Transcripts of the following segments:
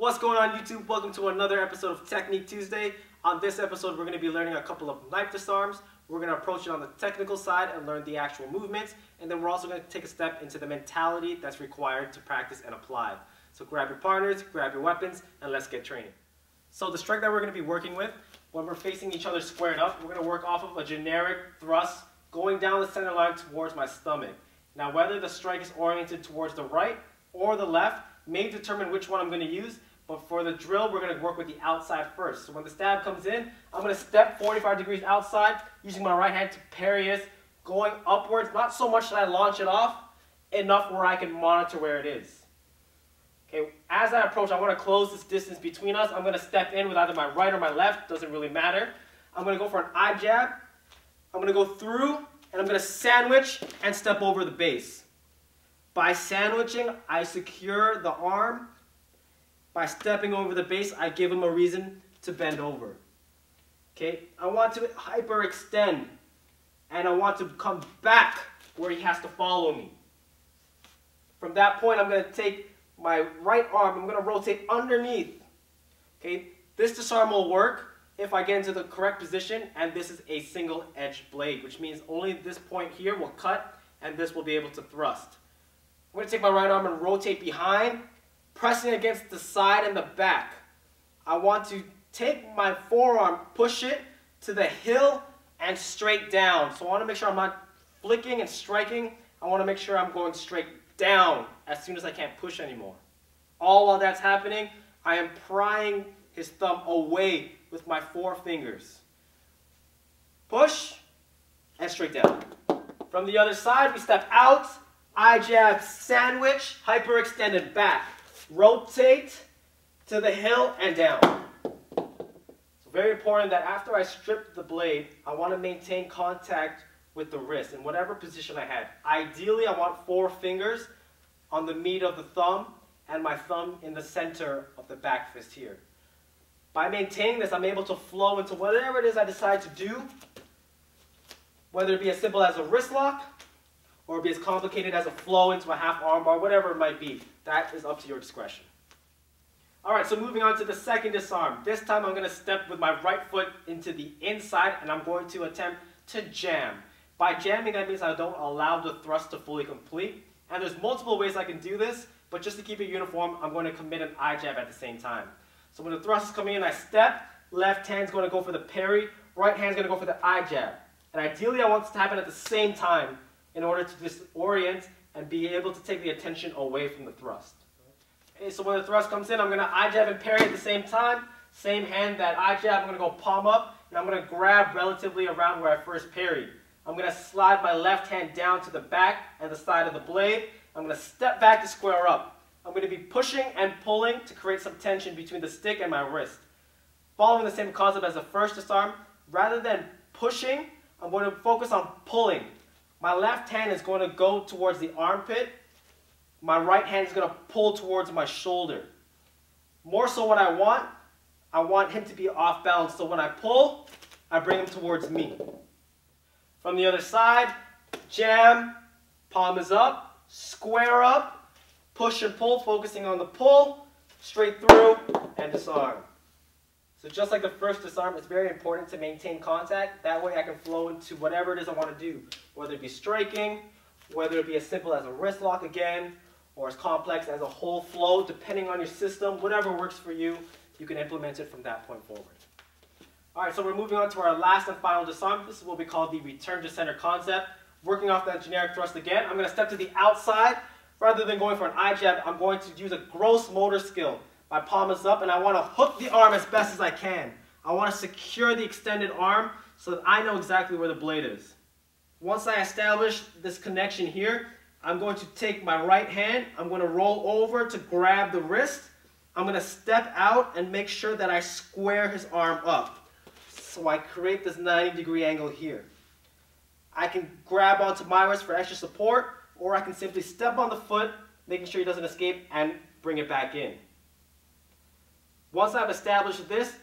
What's going on YouTube? Welcome to another episode of Technique Tuesday. On this episode, we're going to be learning a couple of knife disarms. We're going to approach it on the technical side and learn the actual movements. And then we're also going to take a step into the mentality that's required to practice and apply. So grab your partners, grab your weapons, and let's get training. So the strike that we're going to be working with, when we're facing each other squared up, we're going to work off of a generic thrust going down the center line towards my stomach. Now whether the strike is oriented towards the right or the left may determine which one I'm going to use, but for the drill we're going to work with the outside first. So when the stab comes in, I'm going to step 45 degrees outside using my right hand to parry it, going upwards, not so much that I launch it off, enough where I can monitor where it is. Okay, as I approach, I want to close this distance between us. I'm going to step in with either my right or my left, doesn't really matter. I'm going to go for an eye jab. I'm going to go through, and I'm going to sandwich and step over the base. By sandwiching, I secure the arm. By stepping over the base, I give him a reason to bend over. Okay, I want to hyperextend, and I want to come back where he has to follow me. From that point, I'm going to take my right arm, I'm going to rotate underneath. Okay, this disarm will work if I get into the correct position, and this is a single edge blade, which means only this point here will cut, and this will be able to thrust. I'm going to take my right arm and rotate behind, pressing against the side and the back. I want to take my forearm, push it to the hill and straight down. So I want to make sure I'm not flicking and striking. I want to make sure I'm going straight down as soon as I can't push anymore. All while that's happening, I am prying his thumb away with my four fingers. Push and straight down. From the other side, we step out, eye jab, sandwich, hyperextended back. Rotate to the hill and down. It's very important that after I strip the blade, I want to maintain contact with the wrist in whatever position I had. Ideally, I want four fingers on the meat of the thumb and my thumb in the center of the back fist here. By maintaining this, I'm able to flow into whatever it is I decide to do, whether it be as simple as a wrist lock, or be as complicated as a flow into a half arm bar, whatever it might be. That is up to your discretion. Alright, so moving on to the second disarm. This time I'm going to step with my right foot into the inside, and I'm going to attempt to jam. By jamming, that means I don't allow the thrust to fully complete. And there's multiple ways I can do this, but just to keep it uniform, I'm going to commit an eye jab at the same time. So when the thrust is coming in, I step, left hand's going to go for the parry, right hand's going to go for the eye jab. And ideally I want this to happen at the same time, in order to disorient and be able to take the attention away from the thrust. Okay, so when the thrust comes in, I'm going to eye jab and parry at the same time. Same hand, that eye jab, I'm going to go palm up, and I'm going to grab relatively around where I first parried. I'm going to slide my left hand down to the back and the side of the blade. I'm going to step back to square up. I'm going to be pushing and pulling to create some tension between the stick and my wrist. Following the same concept as the first disarm, rather than pushing, I'm going to focus on pulling. My left hand is going to go towards the armpit. My right hand is going to pull towards my shoulder. More so what I want him to be off balance. So when I pull, I bring him towards me. From the other side, jam, palm is up, square up, push and pull, focusing on the pull, straight through, and disarm. So just like the first disarm, it's very important to maintain contact. That way I can flow into whatever it is I want to do, whether it be striking, whether it be as simple as a wrist lock again, or as complex as a whole flow, depending on your system. Whatever works for you, you can implement it from that point forward. Alright, so we're moving on to our last and final disarm. This is what we call the return to center concept. Working off that generic thrust again, I'm going to step to the outside. Rather than going for an eye jab, I'm going to use a gross motor skill. My palm is up, and I want to hook the arm as best as I can. I want to secure the extended arm so that I know exactly where the blade is. Once I establish this connection here, I'm going to take my right hand, I'm going to roll over to grab the wrist. I'm going to step out and make sure that I square his arm up. So I create this 90-degree angle here. I can grab onto my wrist for extra support, or I can simply step on the foot, making sure he doesn't escape, and bring it back in. Once I've established this,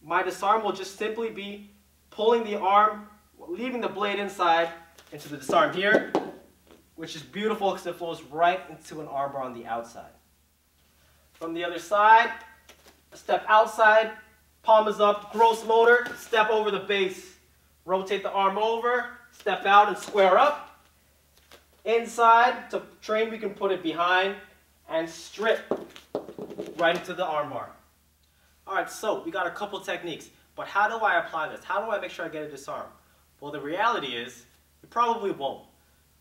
my disarm will just simply be pulling the arm, leaving the blade inside into the disarm here, which is beautiful because it flows right into an armbar on the outside. From the other side, Step outside, palm is up, gross motor, step over the base. Rotate the arm over, step out and square up. Inside, to train we can put it behind and strip right into the arm bar. Alright, so we got a couple techniques, but how do I apply this? How do I make sure I get a disarm? Well, the reality is, you probably won't.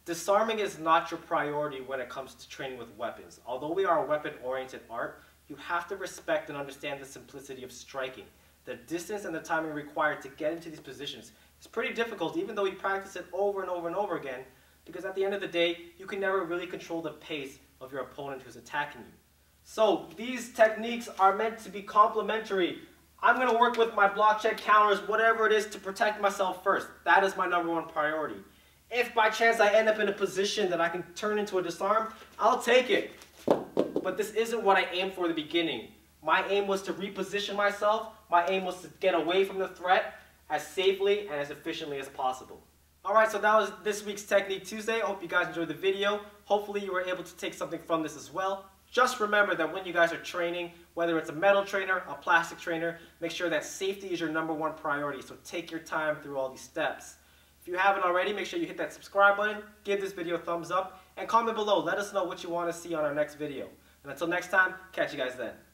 Disarming is not your priority when it comes to training with weapons. Although we are a weapon-oriented art, you have to respect and understand the simplicity of striking. The distance and the timing required to get into these positions is pretty difficult, even though you practice it over and over and over again, because at the end of the day, you can never really control the pace of your opponent who's attacking you. So these techniques are meant to be complementary. I'm going to work with my block check counters, whatever it is, to protect myself first. That is my number one priority. If by chance I end up in a position that I can turn into a disarm, I'll take it. But this isn't what I aimed for in the beginning. My aim was to reposition myself. My aim was to get away from the threat as safely and as efficiently as possible. Alright, so that was this week's Technique Tuesday. I hope you guys enjoyed the video. Hopefully you were able to take something from this as well. Just remember that when you guys are training, whether it's a metal trainer, a plastic trainer, make sure that safety is your number one priority. So take your time through all these steps. If you haven't already, make sure you hit that subscribe button, give this video a thumbs up, and comment below. Let us know what you want to see on our next video. And until next time, catch you guys then.